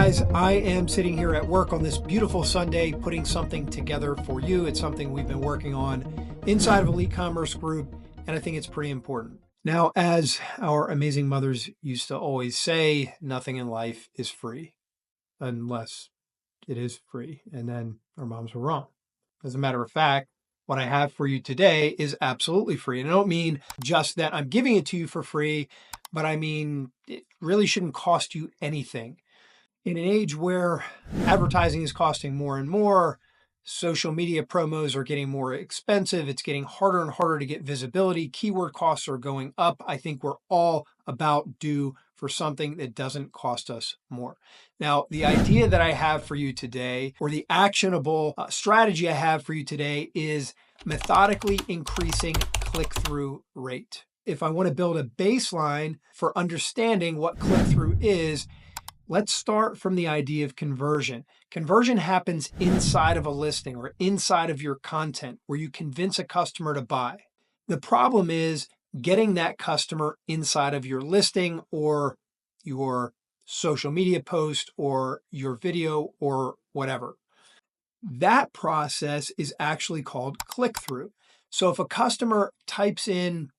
guys, I am sitting here at work on this beautiful Sunday putting something together for you. It's something we've been working on inside of Elite Commerce Group, and I think it's pretty important. Now, as our amazing mothers used to always say, nothing in life is free unless it is free. And then our moms were wrong. As a matter of fact, what I have for you today is absolutely free. And I don't mean just that I'm giving it to you for free, but I mean, it really shouldn't cost you anything. In an age where advertising is costing more and more, social media promos are getting more expensive, it's getting harder and harder to get visibility, keyword costs are going up. I think we're all about due for something that doesn't cost us more. Now, the idea that I have for you today, or the actionable strategy I have for you today, is methodically increasing click-through rate. If I want to build a baseline for understanding what click-through is, let's start from the idea of conversion. Conversion happens inside of a listing or inside of your content where you convince a customer to buy. The problem is getting that customer inside of your listing or your social media post or your video or whatever. That process is actually called click-through. So if a customer types in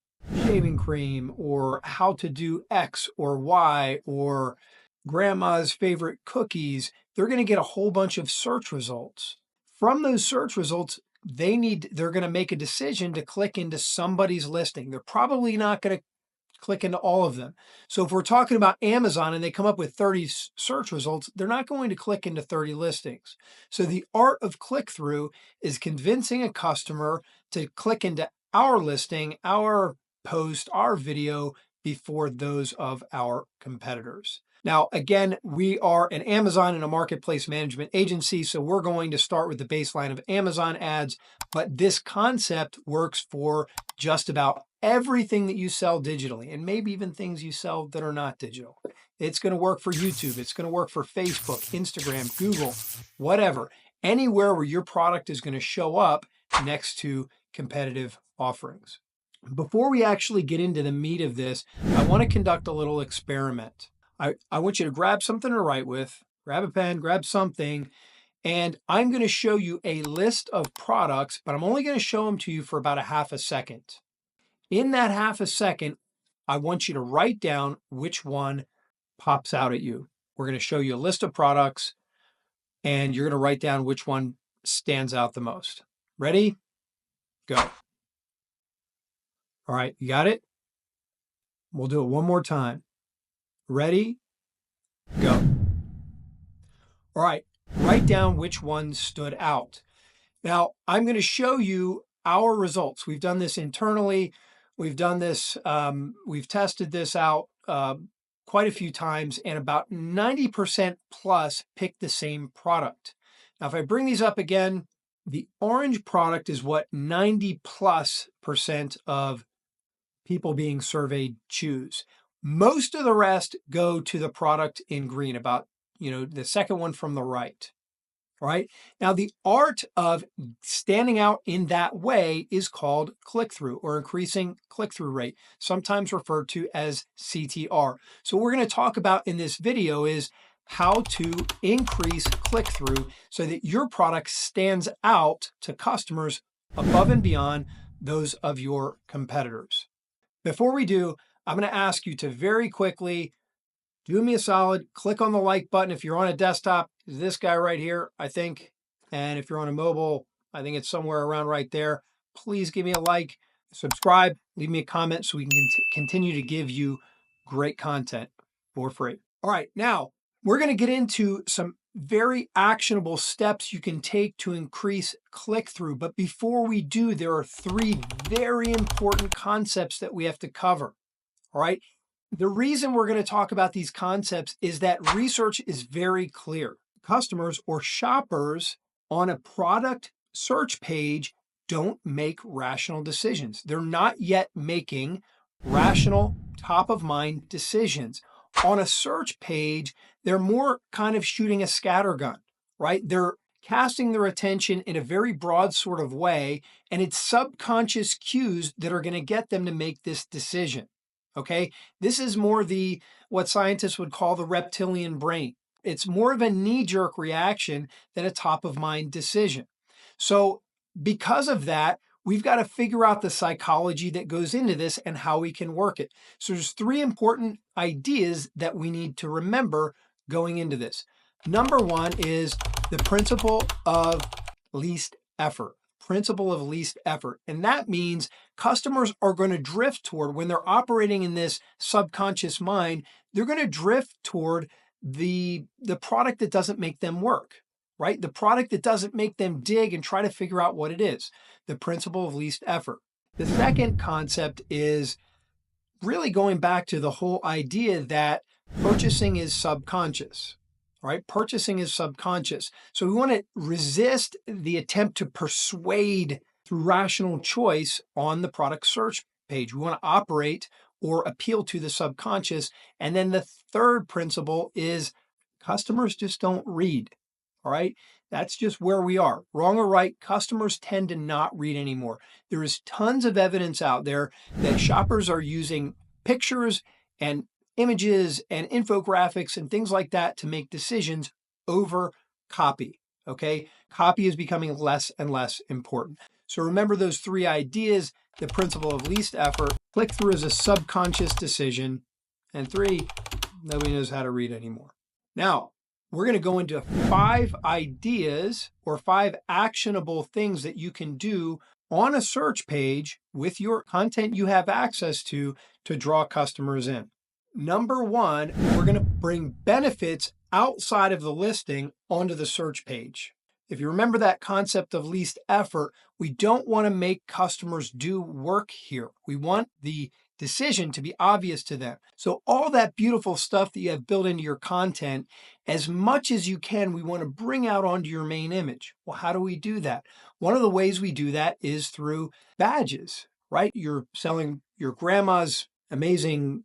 shaving cream or how to do X or Y or grandma's favorite cookies, they're going to get a whole bunch of search results. From those search results, they're going to make a decision to click into somebody's listing. They're probably not going to click into all of them. So if we're talking about Amazon and they come up with 30 search results, they're not going to click into 30 listings. So the art of click-through is convincing a customer to click into our listing, our post, our video before those of our competitors. Now, again, we are an Amazon and a marketplace management agency, so we're going to start with the baseline of Amazon ads, but this concept works for just about everything that you sell digitally, and maybe even things you sell that are not digital. It's going to work for YouTube. It's going to work for Facebook, Instagram, Google, whatever. Anywhere where your product is going to show up next to competitive offerings. Before we actually get into the meat of this, I want to conduct a little experiment. I want you to grab something to write with, grab a pen, grab something, and I'm going to show you a list of products, but I'm only going to show them to you for about a half a second. In that half a second, I want you to write down which one pops out at you. We're going to show you a list of products, and you're going to write down which one stands out the most. Ready? Go. All right, you got it? We'll do it one more time. Ready? Go. All right, write down which one stood out. Now, I'm going to show you our results. We've done this internally. We've done this, we've tested this out quite a few times, and about 90% plus pick the same product. Now, if I bring these up again, the orange product is what 90+% of people being surveyed choose. Most of the rest go to the product in green, about, the second one from the right. All right. Now, the art of standing out in that way is called click-through, or increasing click-through rate, sometimes referred to as CTR. So what we're going to talk about in this video is how to increase click-through so that your product stands out to customers above and beyond those of your competitors. Before we do, I'm going to ask you to very quickly do me a solid, click on the like button. If you're on a desktop, this guy right here, I think. And if you're on a mobile, I think it's somewhere around right there. Please give me a like, subscribe, leave me a comment so we can continue to give you great content for free. All right, now we're going to get into some very actionable steps you can take to increase click-through. But before we do, there are 3 very important concepts that we have to cover. All right. The reason we're going to talk about these concepts is that research is very clear. Customers or shoppers on a product search page don't make rational decisions. They're not yet making rational, top-of-mind decisions. On a search page, they're more kind of shooting a scattergun, right? They're casting their attention in a very broad sort of way, and it's subconscious cues that are going to get them to make this decision. Okay, this is more what scientists would call the reptilian brain. It's more of a knee-jerk reaction than a top-of-mind decision. So because of that, we've got to figure out the psychology that goes into this and how we can work it. So there's three important ideas that we need to remember going into this. Number one is the principle of least effort. Principle of least effort. And that means customers are going to drift toward, when they're operating in this subconscious mind, they're going to drift toward the product that doesn't make them work, right? The product that doesn't make them dig and try to figure out what it is. The principle of least effort. The second concept is really going back to the whole idea that purchasing is subconscious, right? Purchasing is subconscious. So we want to resist the attempt to persuade through rational choice on the product search page. We want to operate or appeal to the subconscious. And then the third principle is customers just don't read, all right? That's just where we are. Wrong or right, customers tend to not read anymore. There is tons of evidence out there that shoppers are using pictures and images and infographics and things like that to make decisions over copy, okay? Copy is becoming less and less important. So remember those three ideas: the principle of least effort, click through is a subconscious decision, and three, nobody knows how to read anymore. Now, we're going to go into 5 ideas or 5 actionable things that you can do on a search page with your content you have access to draw customers in. Number one, we're going to bring benefits outside of the listing onto the search page. If you remember that concept of least effort, we don't want to make customers do work here. We want the decision to be obvious to them. So all that beautiful stuff that you have built into your content, as much as you can, we want to bring out onto your main image. Well, how do we do that? One of the ways we do that is through badges, right? You're selling your grandma's amazing,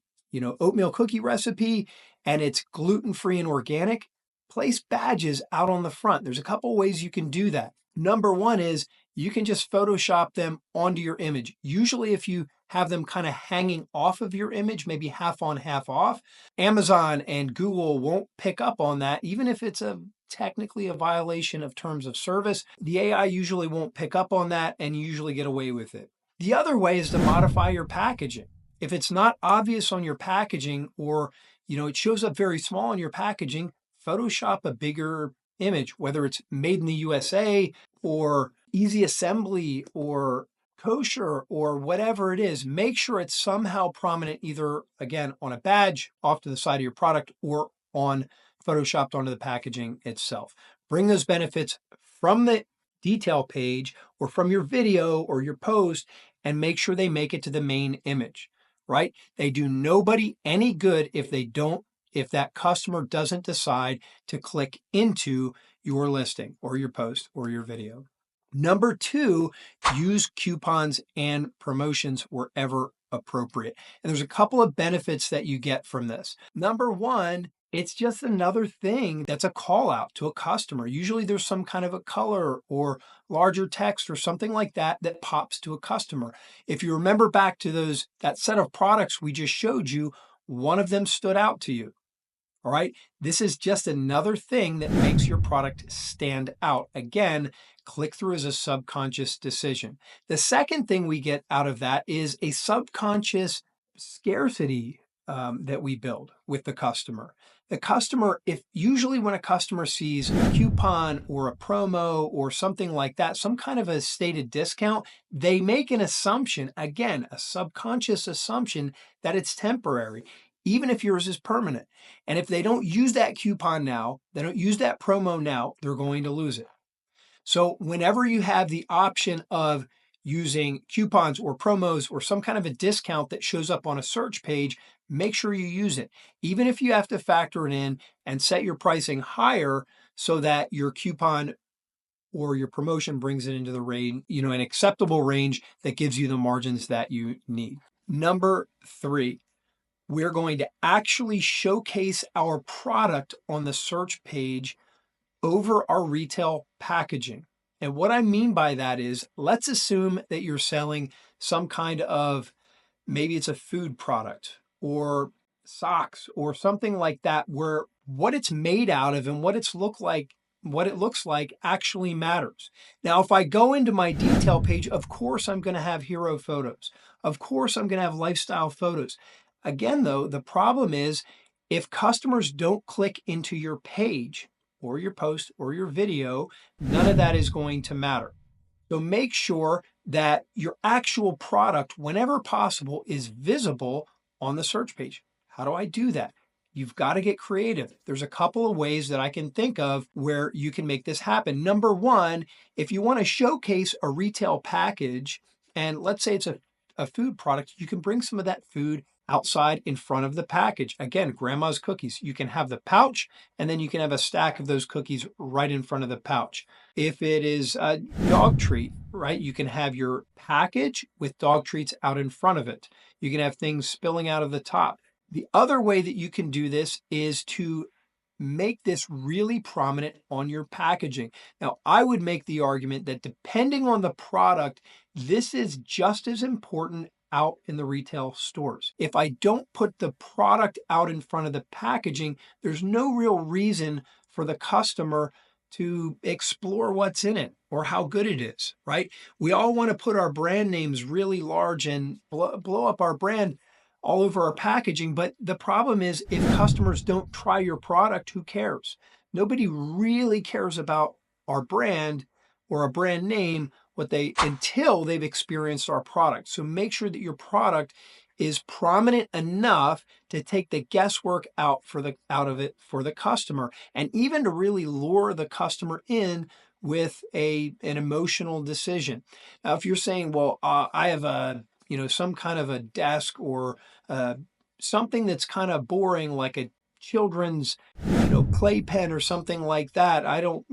oatmeal cookie recipe, and it's gluten-free and organic. Place badges out on the front. There's a couple ways you can do that. Number one is you can just Photoshop them onto your image. Usually if you have them kind of hanging off of your image, maybe half on, half off, Amazon and Google won't pick up on that, even if it's technically a violation of terms of service. The AI usually won't pick up on that, and you usually get away with it. The other way is to modify your packaging. If it's not obvious on your packaging, or it shows up very small on your packaging, Photoshop a bigger image, whether it's made in the USA or easy assembly or kosher or whatever it is. Make sure it's somehow prominent, either, again, on a badge off to the side of your product or on Photoshopped onto the packaging itself. Bring those benefits from the detail page or from your video or your post, and make sure they make it to the main image, right? They do nobody any good if that customer doesn't decide to click into your listing or your post or your video. Number two, use coupons and promotions wherever appropriate. And there's a couple of benefits that you get from this. Number one, it's just another thing that's a call out to a customer. Usually there's some kind of a color or larger text or something like that that pops to a customer. If you remember back to that set of products we just showed you, one of them stood out to you. All right, this is just another thing that makes your product stand out. Again, click through is a subconscious decision. The second thing we get out of that is a subconscious scarcity that we build with the customer. The customer, usually when a customer sees a coupon or a promo or something like that, some kind of a stated discount, they make an assumption, again, a subconscious assumption, that it's temporary, even if yours is permanent. And if they don't use that coupon now, they don't use that promo now, they're going to lose it. So whenever you have the option of using coupons or promos or some kind of a discount that shows up on a search page, make sure you use it. Even if you have to factor it in and set your pricing higher so that your coupon or your promotion brings it into the range, an acceptable range that gives you the margins that you need. Number three, we're going to actually showcase our product on the search page over our retail packaging. And what I mean by that is, let's assume that you're selling some kind of, maybe it's a food product or socks or something like that, where what it's made out of and what it looks like actually matters. Now, if I go into my detail page, of course I'm going to have hero photos. Of course I'm going to have lifestyle photos. Again, though, the problem is if customers don't click into your page or your post or your video, none of that is going to matter. So make sure that your actual product, whenever possible, is visible on the search page. How do I do that? You've got to get creative. There's a couple of ways that I can think of where you can make this happen. Number one, if you want to showcase a retail package, and let's say it's a food product, you can bring some of that food outside in front of the package. Again, grandma's cookies. You can have the pouch, and then you can have a stack of those cookies right in front of the pouch. If it is a dog treat, right, you can have your package with dog treats out in front of it. You can have things spilling out of the top. The other way that you can do this is to make this really prominent on your packaging. Now, I would make the argument that depending on the product, this is just as important out in the retail stores. If I don't put the product out in front of the packaging, there's no real reason for the customer to explore what's in it or how good it is, right? We all want to put our brand names really large and blow up our brand all over our packaging. But the problem is if customers don't try your product, who cares? Nobody really cares about our brand or a brand name until they've experienced our product. So make sure that your product is prominent enough to take the guesswork out of it for the customer, and even to really lure the customer in with an emotional decision. Now, if you're saying, well, I have some kind of a desk or something that's kind of boring, like a children's playpen or something like that. I don't,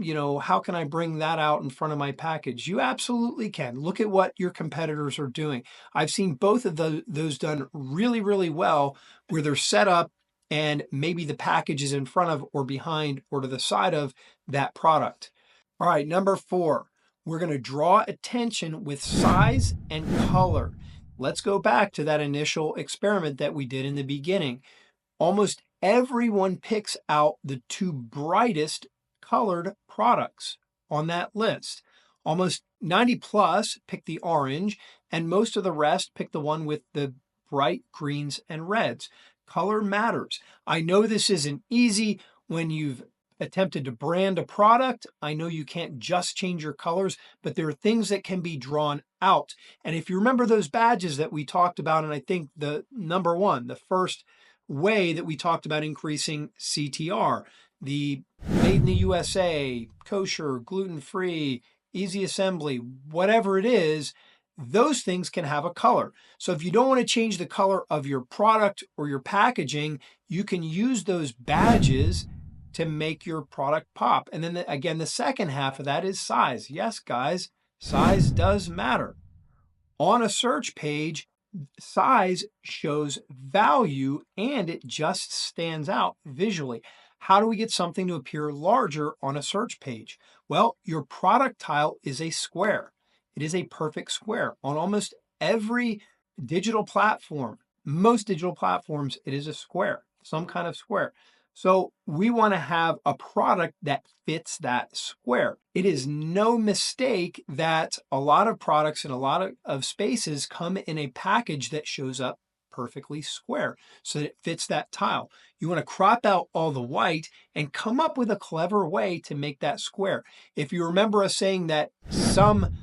how can I bring that out in front of my package? You absolutely can. Look at what your competitors are doing. I've seen both of those done really, really well, where they're set up and maybe the package is in front of or behind or to the side of that product. All right, number 4, we're going to draw attention with size and color. Let's go back to that initial experiment that we did in the beginning. Almost everyone picks out the 2 brightest colored products on that list. Almost 90 plus pick the orange, and most of the rest pick the one with the bright greens and reds. Color matters. I know this isn't easy when you've attempted to brand a product. I know you can't just change your colors, but there are things that can be drawn out. And if you remember those badges that we talked about, and I think the number 1, the first way that we talked about increasing CTR, the made in the USA, kosher, gluten-free, easy assembly, whatever it is, those things can have a color. So if you don't want to change the color of your product or your packaging, you can use those badges to make your product pop. And then again, the second half of that is size. Yes, guys, size does matter. On a search page, size shows value and it just stands out visually. How do we get something to appear larger on a search page? Well, your product tile is a square. It is a perfect square. On almost every digital platform, most digital platforms, it is a square, some kind of square. So we want to have a product that fits that square. It is no mistake that a lot of products and a lot of spaces come in a package that shows up perfectly square so that it fits that tile. You want to crop out all the white and come up with a clever way to make that square. If you remember us saying that some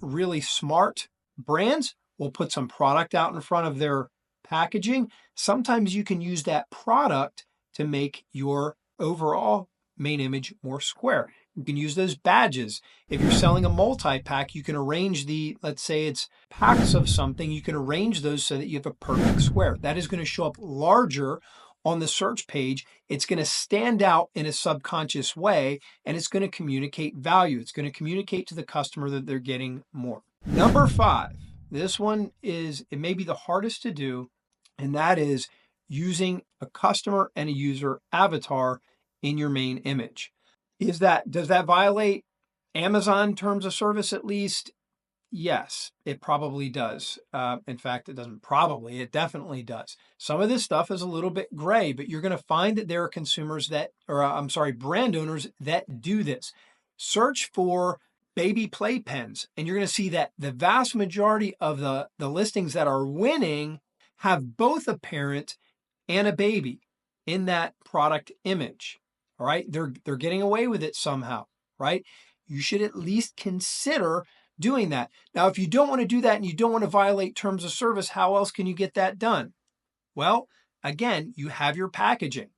really smart brands will put some product out in front of their packaging, sometimes you can use that product to make your overall main image more square. You can use those badges. If you're selling a multi-pack, you can arrange let's say it's packs of something, you can arrange those so that you have a perfect square. That is going to show up larger on the search page. It's going to stand out in a subconscious way, and it's going to communicate value. It's going to communicate to the customer that they're getting more. Number 5, this one it may be the hardest to do, and that is using a customer and a user avatar in your main image. Does that violate Amazon terms of service at least? Yes, it probably does. In fact, it doesn't probably, it definitely does. Some of this stuff is a little bit gray, but you're going to find that there are consumers that, or I'm sorry, brand owners that do this. Search for baby playpens, and you're going to see that the vast majority of the listings that are winning have both a parent and a baby in that product image. All right. They're getting away with it somehow, right? You should at least consider doing that. Now, if you don't want to do that and you don't want to violate terms of service, how else can you get that done? Well, again, you have your packaging.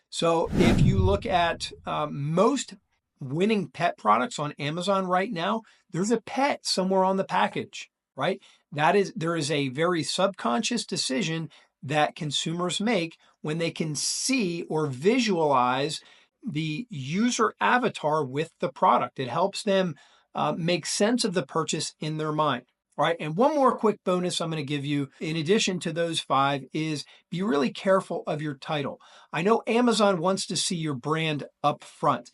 So if you look at most winning pet products on Amazon right now, there's a pet somewhere on the package, right? There is a very subconscious decision that consumers make when they can see or visualize the user avatar with the product. It helps them make sense of the purchase in their mind. All right. And one more quick bonus I'm going to give you in addition to those five is be really careful of your title. I know Amazon wants to see your brand up front,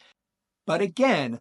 but again,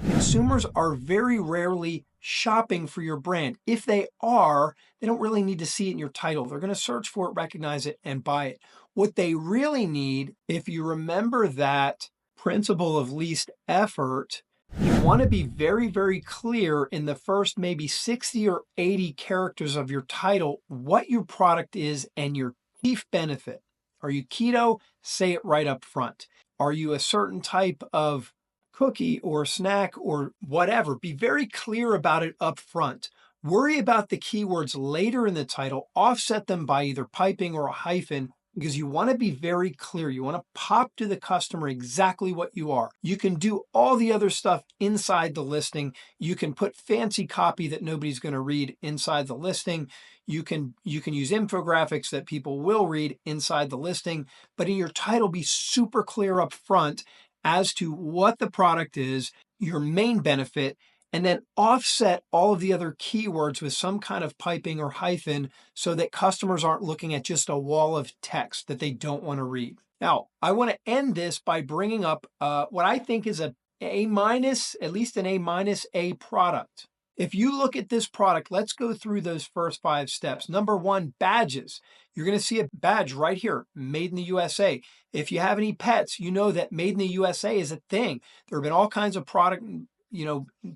consumers are very rarely shopping for your brand. If they are, they don't really need to see it in your title. They're going to search for it, recognize it, and buy it. What they really need, if you remember that principle of least effort, you want to be very, very clear in the first maybe 60 or 80 characters of your title what your product is and your chief benefit. Are you keto? Say it right up front. Are you a certain type of cookie or snack or whatever? Be very clear about it up front. Worry about the keywords later in the title, offset them by either piping or a hyphen because you want to be very clear. You want to pop to the customer exactly what you are. You can do all the other stuff inside the listing. You can put fancy copy that nobody's going to read inside the listing. You can use infographics that people will read inside the listing, but in your title, be super clear up front as to what the product is, your main benefit, and then offset all of the other keywords with some kind of piping or hyphen so that customers aren't looking at just a wall of text that they don't want to read. Now, I want to end this by bringing up what I think is a A minus, at least an A minus A product. If you look at this product, let's go through those first 5 steps. Number 1, badges. You're going to see a badge right here, made in the USA. If you have any pets, you know that made in the USA is a thing. There have been all kinds of product,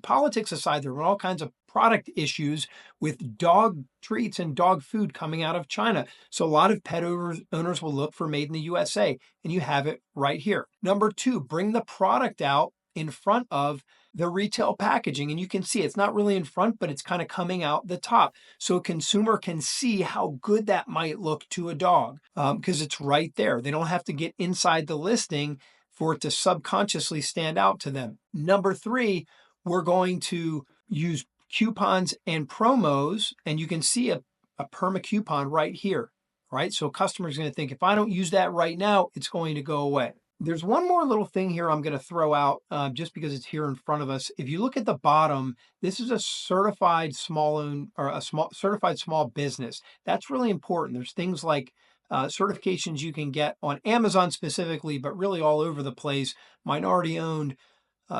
politics aside, there have been all kinds of product issues with dog treats and dog food coming out of China. So a lot of pet owners will look for made in the USA, and you have it right here. Number 2, bring the product out in front of the retail packaging. And you can see it's not really in front, but it's kind of coming out the top. So a consumer can see how good that might look to a dog because it's right there. They don't have to get inside the listing for it to subconsciously stand out to them. Number 3, we're going to use coupons and promos, and you can see a perma coupon right here, right? So a customer is going to think, if I don't use that right now, it's going to go away. There's one more little thing here I'm going to throw out just because it's here in front of us. If you look at the bottom, this is a certified certified small business. That's really important. There's things like certifications you can get on Amazon specifically, but really all over the place. Minority owned,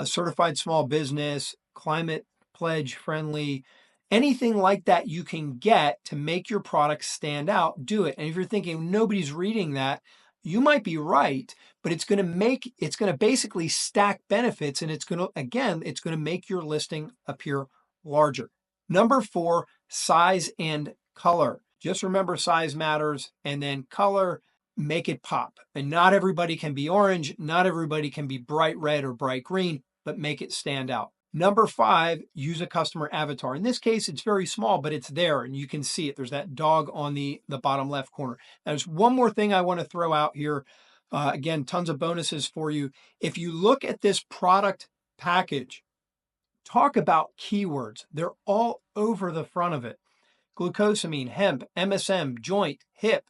certified small business, climate pledge friendly, anything like that you can get to make your product stand out, do it. And if you're thinking nobody's reading that, you might be right, but it's going to basically stack benefits, and it's going to make your listing appear larger. Number 4, size and color. Just remember size matters, and then color, make it pop. And not everybody can be orange, not everybody can be bright red or bright green, but make it stand out. Number 5, use a customer avatar. In this case, it's very small, but it's there and you can see it. There's that dog on the bottom left corner. There's one more thing I want to throw out here. Again, tons of bonuses for you. If you look at this product package, talk about keywords. They're all over the front of it. Glucosamine, hemp, MSM, joint, hip,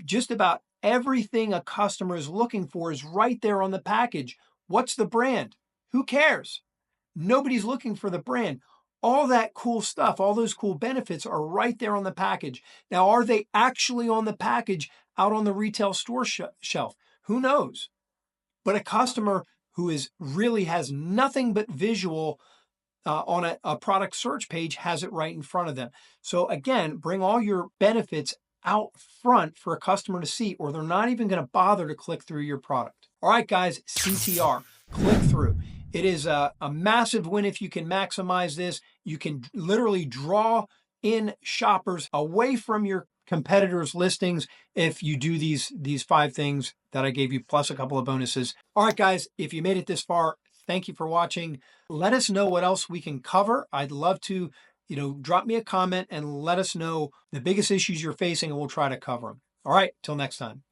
just about everything a customer is looking for is right there on the package. What's the brand? Who cares? Nobody's looking for the brand. All that cool stuff, all those cool benefits are right there on the package. Now, are they actually on the package out on the retail store shelf? Who knows? But a customer who really has nothing but visual on a product search page has it right in front of them. So again, bring all your benefits out front for a customer to see, or they're not even going to bother to click through your product. All right, guys, CTR, click through. It is a massive win if you can maximize this. You can literally draw in shoppers away from your competitors' listings if you do these 5 things that I gave you, plus a couple of bonuses. All right, guys, if you made it this far, thank you for watching. Let us know what else we can cover. I'd love to, drop me a comment and let us know the biggest issues you're facing, and we'll try to cover them. All right, till next time.